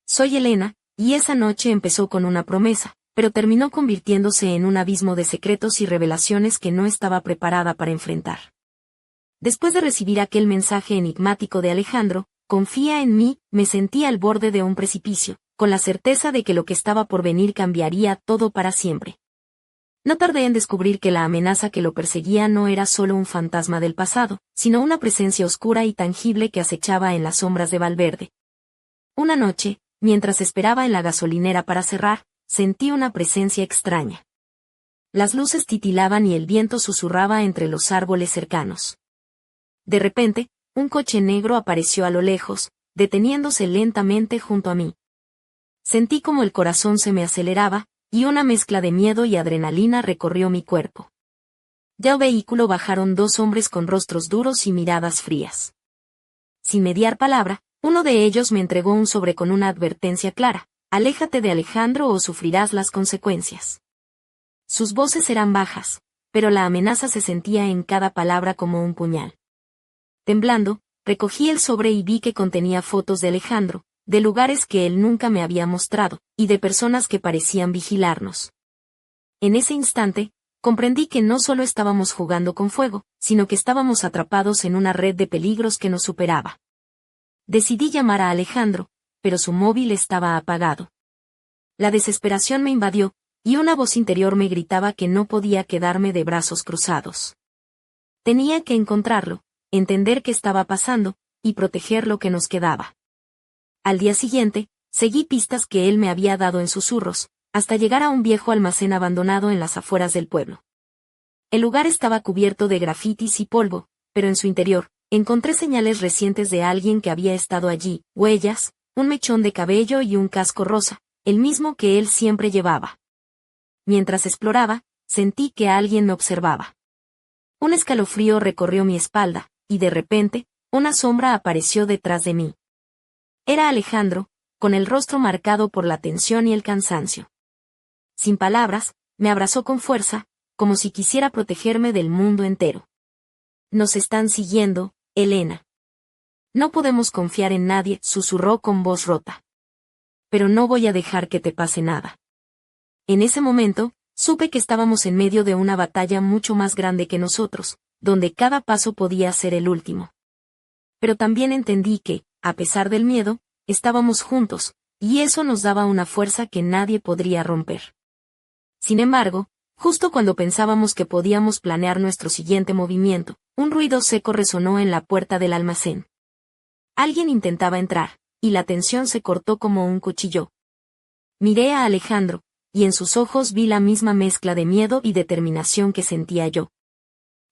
Soy Elena, y esa noche empezó con una promesa, pero terminó convirtiéndose en un abismo de secretos y revelaciones que no estaba preparada para enfrentar. Después de recibir aquel mensaje enigmático de Alejandro, confía en mí, me sentí al borde de un precipicio, con la certeza de que lo que estaba por venir cambiaría todo para siempre. No tardé en descubrir que la amenaza que lo perseguía no era solo un fantasma del pasado, sino una presencia oscura y tangible que acechaba en las sombras de Valverde. Una noche, mientras esperaba en la gasolinera para cerrar, sentí una presencia extraña. Las luces titilaban y el viento susurraba entre los árboles cercanos. De repente, un coche negro apareció a lo lejos, deteniéndose lentamente junto a mí. Sentí como el corazón se me aceleraba, y una mezcla de miedo y adrenalina recorrió mi cuerpo. Del vehículo bajaron dos hombres con rostros duros y miradas frías. Sin mediar palabra, uno de ellos me entregó un sobre con una advertencia clara: aléjate de Alejandro o sufrirás las consecuencias. Sus voces eran bajas, pero la amenaza se sentía en cada palabra como un puñal. Temblando, recogí el sobre y vi que contenía fotos de Alejandro, de lugares que él nunca me había mostrado, y de personas que parecían vigilarnos. En ese instante, comprendí que no solo estábamos jugando con fuego, sino que estábamos atrapados en una red de peligros que nos superaba. Decidí llamar a Alejandro, pero su móvil estaba apagado. La desesperación me invadió, y una voz interior me gritaba que no podía quedarme de brazos cruzados. Tenía que encontrarlo, entender qué estaba pasando, y proteger lo que nos quedaba. Al día siguiente, seguí pistas que él me había dado en susurros, hasta llegar a un viejo almacén abandonado en las afueras del pueblo. El lugar estaba cubierto de grafitis y polvo, pero en su interior, encontré señales recientes de alguien que había estado allí: huellas, un mechón de cabello y un casco rosa, el mismo que él siempre llevaba. Mientras exploraba, sentí que alguien me observaba. Un escalofrío recorrió mi espalda, y de repente, una sombra apareció detrás de mí. Era Alejandro, con el rostro marcado por la tensión y el cansancio. Sin palabras, me abrazó con fuerza, como si quisiera protegerme del mundo entero. Nos están siguiendo, Elena. No podemos confiar en nadie, susurró con voz rota. Pero no voy a dejar que te pase nada. En ese momento, supe que estábamos en medio de una batalla mucho más grande que nosotros, donde cada paso podía ser el último. Pero también entendí que, a pesar del miedo, estábamos juntos, y eso nos daba una fuerza que nadie podría romper. Sin embargo, justo cuando pensábamos que podíamos planear nuestro siguiente movimiento, un ruido seco resonó en la puerta del almacén. Alguien intentaba entrar, y la tensión se cortó como un cuchillo. Miré a Alejandro, y en sus ojos vi la misma mezcla de miedo y determinación que sentía yo.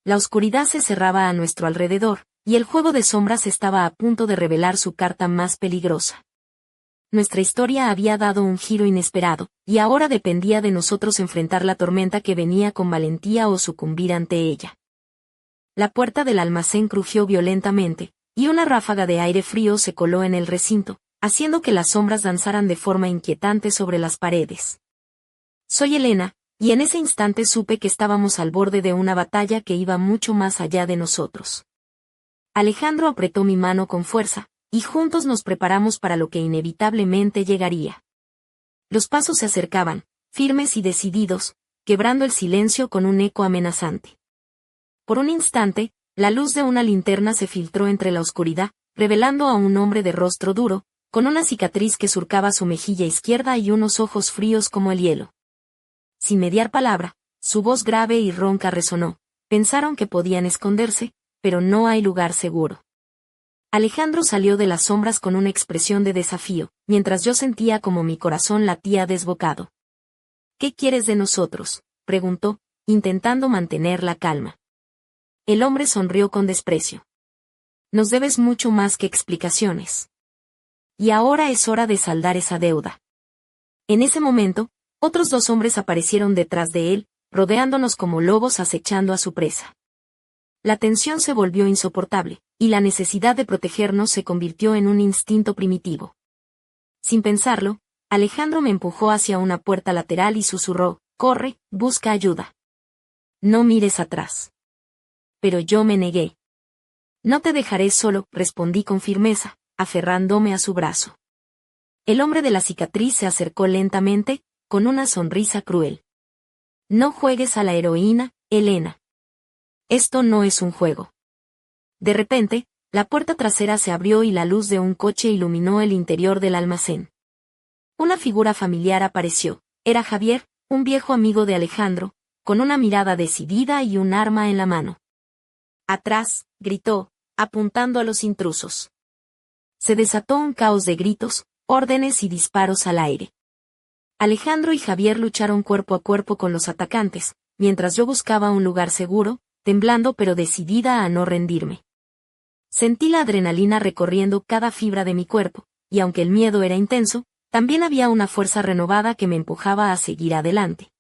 La oscuridad se cerraba a nuestro alrededor, y el juego de sombras estaba a punto de revelar su carta más peligrosa. nuestra historia había dado un giro inesperado, y ahora dependía de nosotros enfrentar la tormenta que venía con valentía o sucumbir ante ella. La puerta del almacén crujió violentamente, y una ráfaga de aire frío se coló en el recinto, haciendo que las sombras danzaran de forma inquietante sobre las paredes. Soy Elena, y en ese instante supe que estábamos al borde de una batalla que iba mucho más allá de nosotros. Alejandro apretó mi mano con fuerza, y juntos nos preparamos para lo que inevitablemente llegaría. Los pasos se acercaban, firmes y decididos, quebrando el silencio con un eco amenazante. Por un instante, la luz de una linterna se filtró entre la oscuridad, revelando a un hombre de rostro duro, con una cicatriz que surcaba su mejilla izquierda y unos ojos fríos como el hielo. Sin mediar palabra, su voz grave y ronca resonó. Pensaron que podían esconderse, pero no hay lugar seguro. Alejandro salió de las sombras con una expresión de desafío, mientras yo sentía como mi corazón latía desbocado. ¿Qué quieres de nosotros?, preguntó, intentando mantener la calma. El hombre sonrió con desprecio. Nos debes mucho más que explicaciones. Y ahora es hora de saldar esa deuda. En ese momento, otros 2 hombres aparecieron detrás de él, rodeándonos como lobos acechando a su presa. La tensión se volvió insoportable, y la necesidad de protegernos se convirtió en un instinto primitivo. Sin pensarlo, Alejandro me empujó hacia una puerta lateral y susurró: «Corre, busca ayuda. No mires atrás». Pero yo me negué. «No te dejaré solo», respondí con firmeza, aferrándome a su brazo. El hombre de la cicatriz se acercó lentamente, con una sonrisa cruel. «No juegues a la heroína, Elena. Esto no es un juego». De repente, la puerta trasera se abrió y la luz de un coche iluminó el interior del almacén. Una figura familiar apareció. Era Javier, un viejo amigo de Alejandro, con una mirada decidida y un arma en la mano. «Atrás», gritó, apuntando a los intrusos. Se desató un caos de gritos, órdenes y disparos al aire. Alejandro y Javier lucharon cuerpo a cuerpo con los atacantes, mientras yo buscaba un lugar seguro, temblando pero decidida a no rendirme. Sentí la adrenalina recorriendo cada fibra de mi cuerpo, y aunque el miedo era intenso, también había una fuerza renovada que me empujaba a seguir adelante.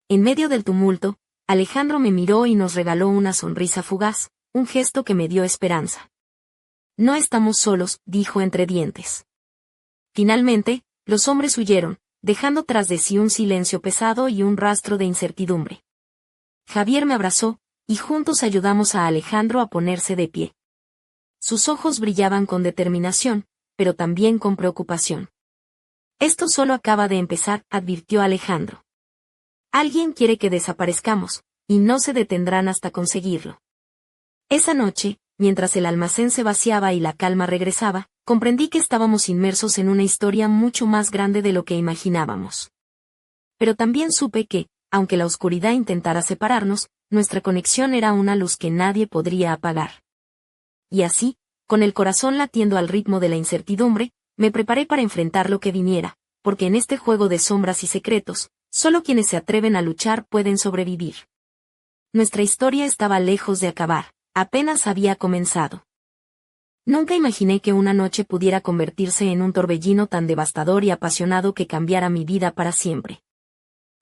En medio del tumulto, Alejandro me miró y nos regaló una sonrisa fugaz, un gesto que me dio esperanza. «No estamos solos», dijo entre dientes. Finalmente, los hombres huyeron, dejando tras de sí un silencio pesado y un rastro de incertidumbre. Javier me abrazó, y juntos ayudamos a Alejandro a ponerse de pie. Sus ojos brillaban con determinación, pero también con preocupación. «Esto solo acaba de empezar», advirtió Alejandro. «Alguien quiere que desaparezcamos, y no se detendrán hasta conseguirlo». Esa noche, mientras el almacén se vaciaba y la calma regresaba, comprendí que estábamos inmersos en una historia mucho más grande de lo que imaginábamos. Pero también supe que, aunque la oscuridad intentara separarnos, nuestra conexión era una luz que nadie podría apagar. Y así, con el corazón latiendo al ritmo de la incertidumbre, me preparé para enfrentar lo que viniera, porque en este juego de sombras y secretos, solo quienes se atreven a luchar pueden sobrevivir. Nuestra historia estaba lejos de acabar, apenas había comenzado. Nunca imaginé que una noche pudiera convertirse en un torbellino tan devastador y apasionado que cambiara mi vida para siempre.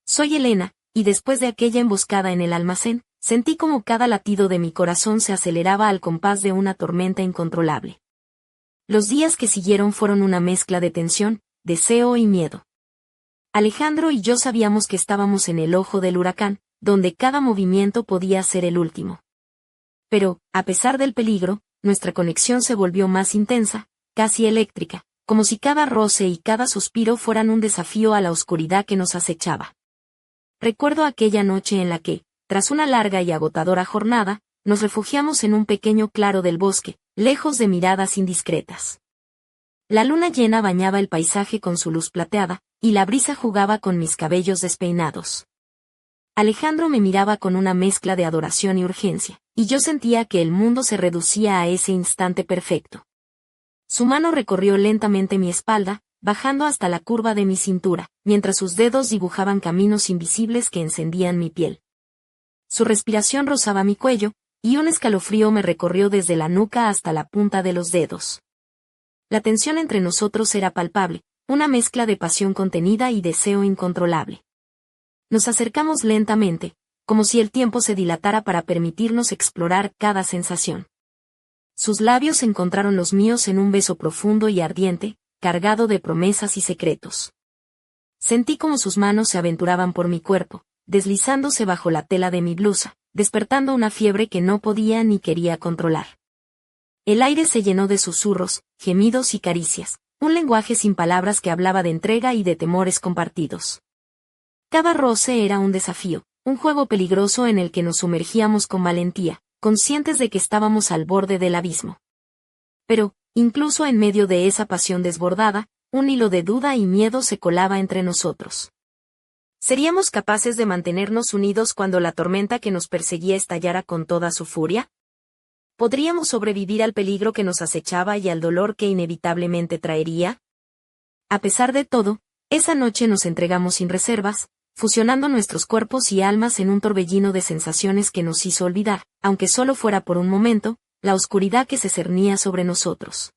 Soy Elena, y después de aquella emboscada en el almacén, sentí como cada latido de mi corazón se aceleraba al compás de una tormenta incontrolable. Los días que siguieron fueron una mezcla de tensión, deseo y miedo. Alejandro y yo sabíamos que estábamos en el ojo del huracán, donde cada movimiento podía ser el último. Pero, a pesar del peligro, nuestra conexión se volvió más intensa, casi eléctrica, como si cada roce y cada suspiro fueran un desafío a la oscuridad que nos acechaba. Recuerdo aquella noche en la que, tras una larga y agotadora jornada, nos refugiamos en un pequeño claro del bosque, lejos de miradas indiscretas. La luna llena bañaba el paisaje con su luz plateada, y la brisa jugaba con mis cabellos despeinados. Alejandro me miraba con una mezcla de adoración y urgencia, y yo sentía que el mundo se reducía a ese instante perfecto. Su mano recorrió lentamente mi espalda, bajando hasta la curva de mi cintura, mientras sus dedos dibujaban caminos invisibles que encendían mi piel. Su respiración rozaba mi cuello, y un escalofrío me recorrió desde la nuca hasta la punta de los dedos. La tensión entre nosotros era palpable, una mezcla de pasión contenida y deseo incontrolable. Nos acercamos lentamente, como si el tiempo se dilatara para permitirnos explorar cada sensación. Sus labios encontraron los míos en un beso profundo y ardiente, cargado de promesas y secretos. Sentí como sus manos se aventuraban por mi cuerpo, deslizándose bajo la tela de mi blusa, despertando una fiebre que no podía ni quería controlar. El aire se llenó de susurros, gemidos y caricias, un lenguaje sin palabras que hablaba de entrega y de temores compartidos. Cada roce era un desafío, un juego peligroso en el que nos sumergíamos con valentía, conscientes de que estábamos al borde del abismo. Pero, incluso en medio de esa pasión desbordada, un hilo de duda y miedo se colaba entre nosotros. ¿Seríamos capaces de mantenernos unidos cuando la tormenta que nos perseguía estallara con toda su furia? ¿Podríamos sobrevivir al peligro que nos acechaba y al dolor que inevitablemente traería? A pesar de todo, esa noche nos entregamos sin reservas, fusionando nuestros cuerpos y almas en un torbellino de sensaciones que nos hizo olvidar, aunque solo fuera por un momento, la oscuridad que se cernía sobre nosotros.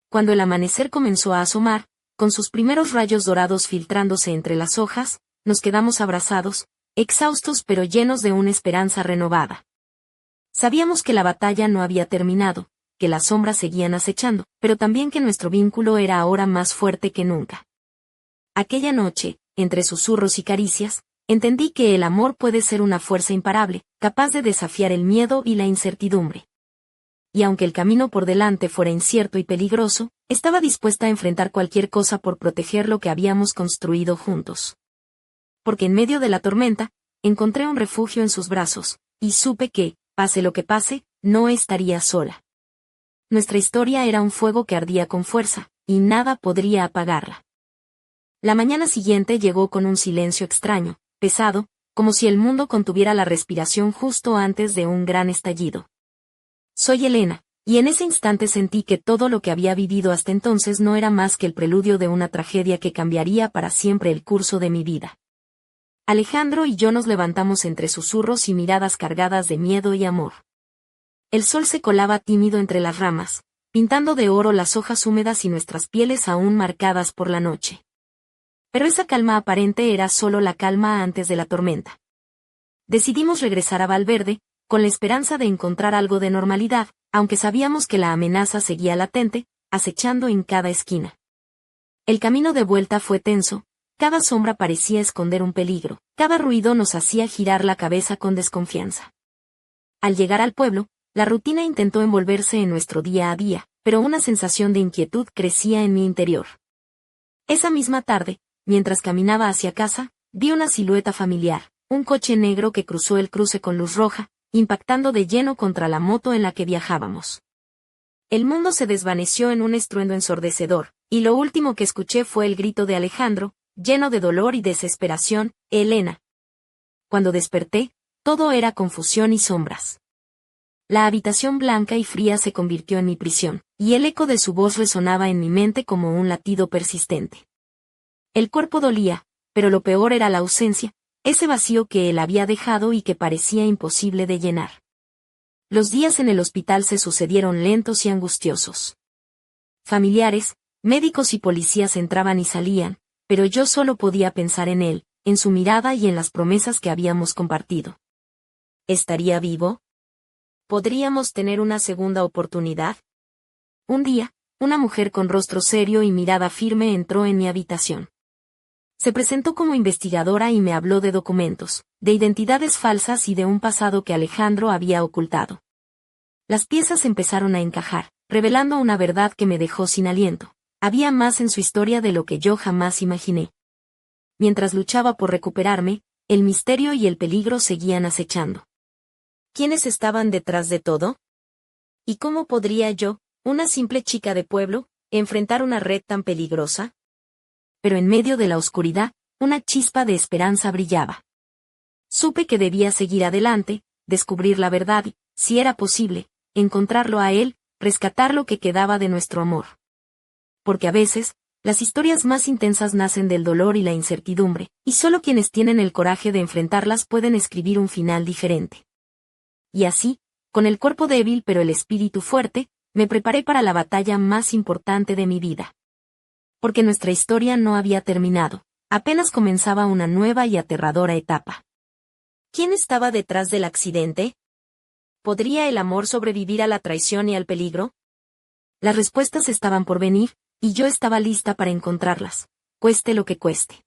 Cuando el amanecer comenzó a asomar, con sus primeros rayos dorados filtrándose entre las hojas, nos quedamos abrazados, exhaustos pero llenos de una esperanza renovada. Sabíamos que la batalla no había terminado, que las sombras seguían acechando, pero también que nuestro vínculo era ahora más fuerte que nunca. Aquella noche, entre susurros y caricias, entendí que el amor puede ser una fuerza imparable, capaz de desafiar el miedo y la incertidumbre. Y aunque el camino por delante fuera incierto y peligroso, estaba dispuesta a enfrentar cualquier cosa por proteger lo que habíamos construido juntos. Porque en medio de la tormenta, encontré un refugio en sus brazos, y supe que, pase lo que pase, no estaría sola. Nuestra historia era un fuego que ardía con fuerza, y nada podría apagarla. La mañana siguiente llegó con un silencio extraño, pesado, como si el mundo contuviera la respiración justo antes de un gran estallido. Soy Elena, y en ese instante sentí que todo lo que había vivido hasta entonces no era más que el preludio de una tragedia que cambiaría para siempre el curso de mi vida. Alejandro y yo nos levantamos entre susurros y miradas cargadas de miedo y amor. El sol se colaba tímido entre las ramas, pintando de oro las hojas húmedas y nuestras pieles aún marcadas por la noche. Pero esa calma aparente era solo la calma antes de la tormenta. Decidimos regresar a Valverde, con la esperanza de encontrar algo de normalidad, aunque sabíamos que la amenaza seguía latente, acechando en cada esquina. El camino de vuelta fue tenso, cada sombra parecía esconder un peligro, cada ruido nos hacía girar la cabeza con desconfianza. Al llegar al pueblo, la rutina intentó envolverse en nuestro día a día, pero una sensación de inquietud crecía en mi interior. Esa misma tarde, mientras caminaba hacia casa, vi una silueta familiar, un coche negro que cruzó el cruce con luz roja, impactando de lleno contra la moto en la que viajábamos. El mundo se desvaneció en un estruendo ensordecedor, y lo último que escuché fue el grito de Alejandro, lleno de dolor y desesperación: «Elena». Cuando desperté, todo era confusión y sombras. La habitación blanca y fría se convirtió en mi prisión, y el eco de su voz resonaba en mi mente como un latido persistente. El cuerpo dolía, pero lo peor era la ausencia, ese vacío que él había dejado y que parecía imposible de llenar. Los días en el hospital se sucedieron lentos y angustiosos. Familiares, médicos y policías entraban y salían, pero yo solo podía pensar en él, en su mirada y en las promesas que habíamos compartido. ¿Estaría vivo? ¿Podríamos tener una segunda oportunidad? Un día, una mujer con rostro serio y mirada firme entró en mi habitación. Se presentó como investigadora y me habló de documentos, de identidades falsas y de un pasado que Alejandro había ocultado. Las piezas empezaron a encajar, revelando una verdad que me dejó sin aliento. Había más en su historia de lo que yo jamás imaginé. Mientras luchaba por recuperarme, el misterio y el peligro seguían acechando. ¿Quiénes estaban detrás de todo? ¿Y cómo podría yo, una simple chica de pueblo, enfrentar una red tan peligrosa? Pero en medio de la oscuridad, una chispa de esperanza brillaba. Supe que debía seguir adelante, descubrir la verdad y, si era posible, encontrarlo a él, rescatar lo que quedaba de nuestro amor. Porque a veces, las historias más intensas nacen del dolor y la incertidumbre, y solo quienes tienen el coraje de enfrentarlas pueden escribir un final diferente. Y así, con el cuerpo débil pero el espíritu fuerte, me preparé para la batalla más importante de mi vida. Porque nuestra historia no había terminado. Apenas comenzaba una nueva y aterradora etapa. ¿Quién estaba detrás del accidente? ¿Podría el amor sobrevivir a la traición y al peligro? Las respuestas estaban por venir, y yo estaba lista para encontrarlas, cueste lo que cueste.